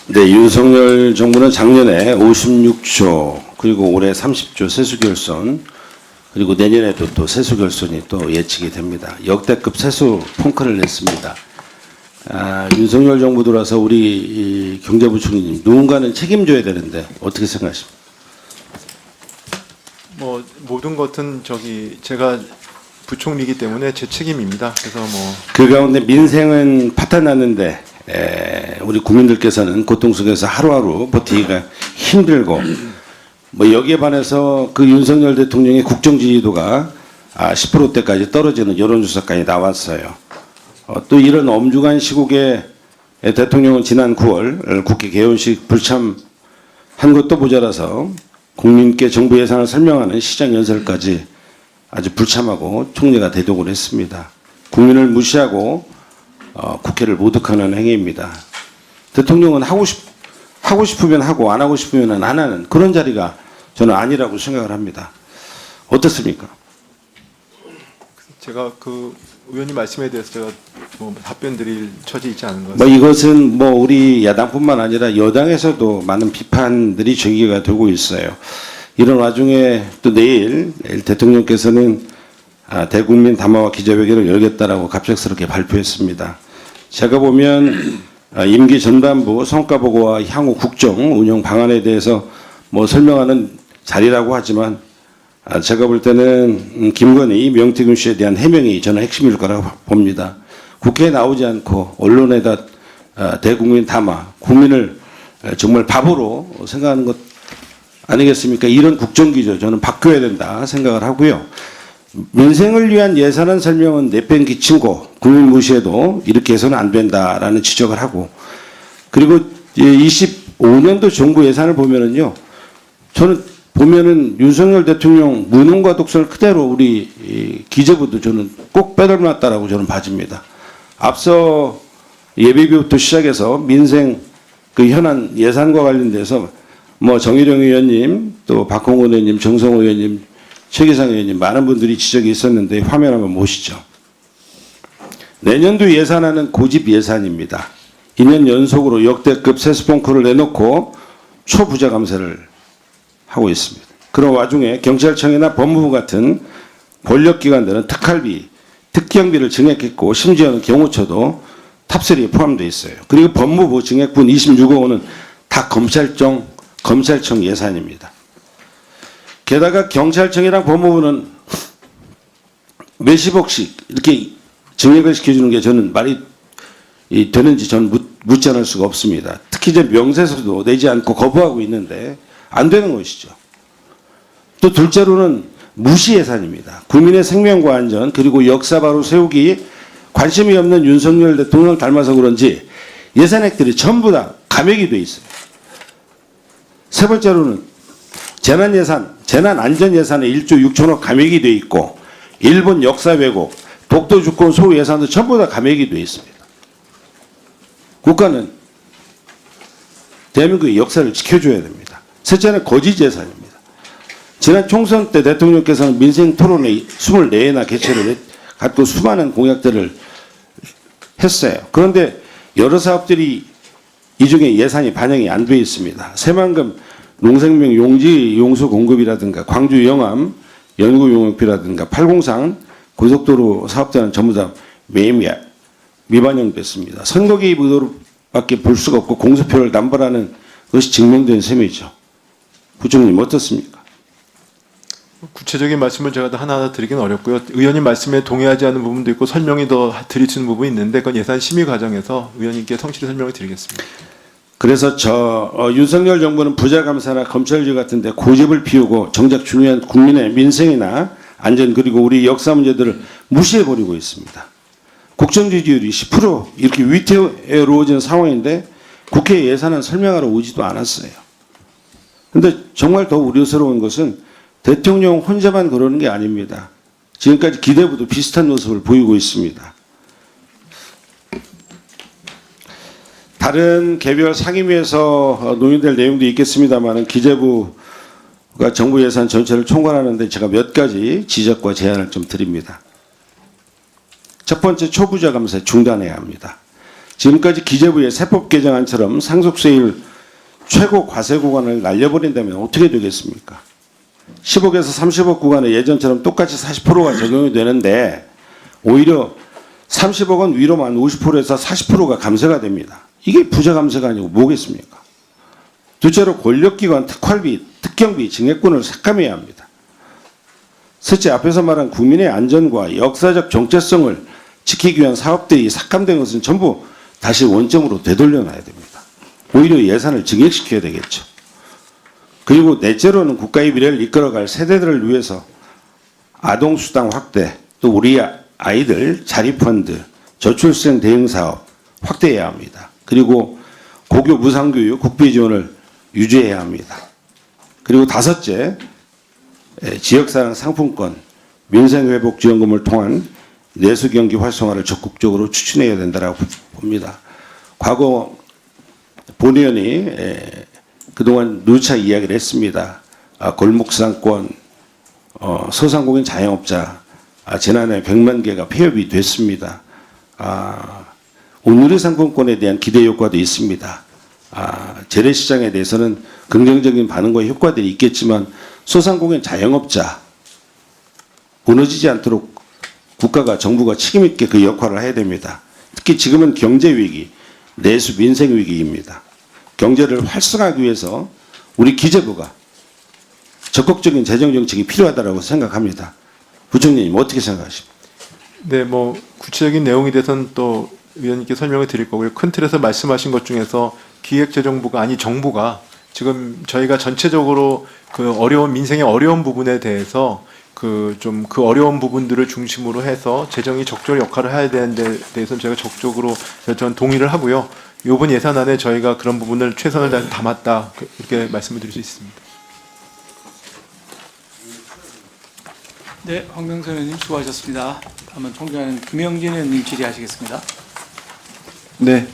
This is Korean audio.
네, 윤석열 정부는 작년에 56조 그리고 올해 30조 세수 결손 그리고 내년에도 또 세수 결손이 또 예측이 됩니다. 역대급 세수 펑크를 냈습니다. 윤석열 정부 들어와서 우리 경제부총리님 누군가는 책임져야 되는데 어떻게 생각하십니까? 뭐 모든 것은 제가 부총리이기 때문에 제 책임입니다. 그래서 그 가운데 민생은 파탄 났는데 우리 국민들께서는 고통 속에서 하루하루 버티기가 힘들고 여기에 반해서 그 윤석열 대통령의 국정 지지도가 10%대까지 떨어지는 여론조사까지 나왔어요. 또 이런 엄중한 시국에 대통령은 지난 9월 국회 개원식 불참한 것도 모자라서 국민께 정부 예산을 설명하는 시장 연설까지 아주 불참하고 총리가 대동을 했습니다. 국민을 무시하고 국회를 모독하는 행위입니다. 대통령은 하고 싶으면 하고 안 하고 싶으면 안 하는 그런 자리가 저는 아니라고 생각을 합니다. 어떻습니까? 제가 그 의원님 말씀에 대해서 제가 답변 드릴 처지 있지 않은 것 같습니다. 이것은 우리 야당뿐만 아니라 여당에서도 많은 비판들이 제기가 되고 있어요. 이런 와중에 또 내일 대통령께서는 대국민 담화와 기자회견을 열겠다라고 갑작스럽게 발표했습니다. 제가 보면 임기 전반부 성과보고와 향후 국정 운영 방안에 대해서 설명하는 자리라고 하지만 제가 볼 때는 김건희, 명태균 씨에 대한 해명이 저는 핵심일 거라고 봅니다. 국회에 나오지 않고 언론에다 대국민 담화, 국민을 정말 바보로 생각하는 것 아니겠습니까? 이런 국정기조 저는 바뀌어야 된다 생각을 하고요. 민생을 위한 예산안 설명은 내팽개치고 국민 무시해도 이렇게 해서는 안 된다라는 지적을 하고 그리고 25년도 정부 예산을 보면은요. 저는 보면은 윤석열 대통령 무능과 독선을 그대로 우리 기재부도 저는 꼭 빼닮았다라고 저는 봐집니다. 앞서 예비비부터 시작해서 민생 그 현안 예산과 관련돼서 정의령 의원님 또 박홍원 의원님, 정성호 의원님, 최기상 의원님 많은 분들이 지적이 있었는데 화면 한번 보시죠. 내년도 예산안은 고집 예산입니다. 2년 연속으로 역대급 세수 펑크를 내놓고 초부자 감세를 하고 있습니다. 그런 와중에 경찰청이나 법무부 같은 권력기관들은 특할비, 특경비를 증액했고 심지어는 경호처도 탑3에 포함되어 있어요. 그리고 법무부 증액분 26억 원은 다 검찰청 예산입니다. 게다가 경찰청이랑 법무부는 몇십억씩 이렇게 증액을 시켜주는 게 저는 말이 되는지 저는 묻지 않을 수가 없습니다. 특히 이제 명세서도 내지 않고 거부하고 있는데 안 되는 것이죠. 또 둘째로는 무시 예산입니다. 국민의 생명과 안전 그리고 역사 바로 세우기 관심이 없는 윤석열 대통령을 닮아서 그런지 예산액들이 전부 다 감액이 돼 있어요. 세 번째로는 재난안전예산에 1조 6천억 감액이 돼 있고 일본 역사 왜곡, 독도 주권 소유 예산도 전부 다 감액이 돼 있습니다. 국가는 대한민국의 역사를 지켜줘야 됩니다. 셋째는 거짓 예산입니다. 지난 총선 때 대통령께서는 민생 토론회 24회나 개최를 갖고 수많은 공약들을 했어요. 그런데 여러 사업들이 이 중에 예산이 반영이 안 돼 있습니다. 새만금 농생명 용지 용수 공급이라든가 광주 영암 연구 용역비라든가 팔공산 고속도로 사업자는 전부 다 미반영됐습니다. 선거 개입 의도로밖에 볼 수가 없고 공수표를 남발하는 것이 증명된 셈이죠. 부총님 어떻습니까? 구체적인 말씀을 제가 하나하나 드리긴 어렵고요. 의원님 말씀에 동의하지 않는 부분도 있고 설명이 더 드릴 수 있는 부분이 있는데 그건 예산 심의 과정에서 의원님께 성실히 설명을 드리겠습니다. 그래서 윤석열 정부는 부자감사나 검찰질 같은 데 고집을 피우고 정작 중요한 국민의 민생이나 안전 그리고 우리 역사 문제들을 무시해버리고 있습니다. 국정 지지율이 10% 이렇게 위태로워진 상황인데 국회 예산안 설명하러 오지도 않았어요. 그런데 정말 더 우려스러운 것은 대통령 혼자만 그러는 게 아닙니다. 지금까지 기재부도 비슷한 모습을 보이고 있습니다. 다른 개별 상임위에서 논의될 내용도 있겠습니다만 기재부가 정부 예산 전체를 총괄하는데 제가 몇 가지 지적과 제안을 좀 드립니다. 첫 번째 초부자 감세 중단해야 합니다. 지금까지 기재부의 세법 개정안처럼 상속세율 최고 과세 구간을 날려버린다면 어떻게 되겠습니까? 10억에서 30억 구간에 예전처럼 똑같이 40%가 적용이 되는데 오히려 30억원 위로만 50%에서 40%가 감세가 됩니다. 이게 부자 감세가 아니고 뭐겠습니까? 둘째로 권력기관 특활비, 특경비, 증액권을 삭감해야 합니다. 셋째, 앞에서 말한 국민의 안전과 역사적 정체성을 지키기 위한 사업들이 삭감된 것은 전부 다시 원점으로 되돌려놔야 됩니다. 오히려 예산을 증액시켜야 되겠죠. 그리고 넷째로는 국가의 미래를 이끌어갈 세대들을 위해서 아동수당 확대, 또 우리 아이들 자립펀드, 저출생 대응사업 확대해야 합니다. 그리고 고교 무상교육 국비 지원을 유지해야 합니다. 그리고 다섯째, 지역사랑 상품권, 민생회복지원금을 통한 내수경기 활성화를 적극적으로 추진해야 된다고 봅니다. 과거 본 의원이 그동안 누차 이야기를 했습니다. 골목상권, 소상공인 자영업자, 지난해 100만 개가 폐업이 됐습니다. 온누리 상품권에 대한 기대 효과도 있습니다. 재래시장에 대해서는 긍정적인 반응과 효과들이 있겠지만 소상공인 자영업자 무너지지 않도록 국가가 정부가 책임 있게 그 역할을 해야 됩니다. 특히 지금은 경제 위기, 내수 민생 위기입니다. 경제를 활성화하기 위해서 우리 기재부가 적극적인 재정 정책이 필요하다고 생각합니다. 부총리님 어떻게 생각하십니까? 네, 뭐 구체적인 내용에 대해서는 또 위원님께 설명을 드릴 거고요. 큰 틀에서 말씀하신 것 중에서 기획재정부가 아니 정부가 지금 저희가 전체적으로 그 어려운 민생의 어려운 부분에 대해서 그 어려운 부분들을 중심으로 해서 재정이 적절 역할을 해야 되는 데 대해서는 제가 적극적으로 전 동의를 하고요. 이번 예산안에 저희가 그런 부분을 최선을 다해 담았다 이렇게 말씀을 드릴 수 있습니다. 네, 황명선 의원님 수고하셨습니다. 다음은 총장님 김영진 의원님 질의하시겠습니다. 네,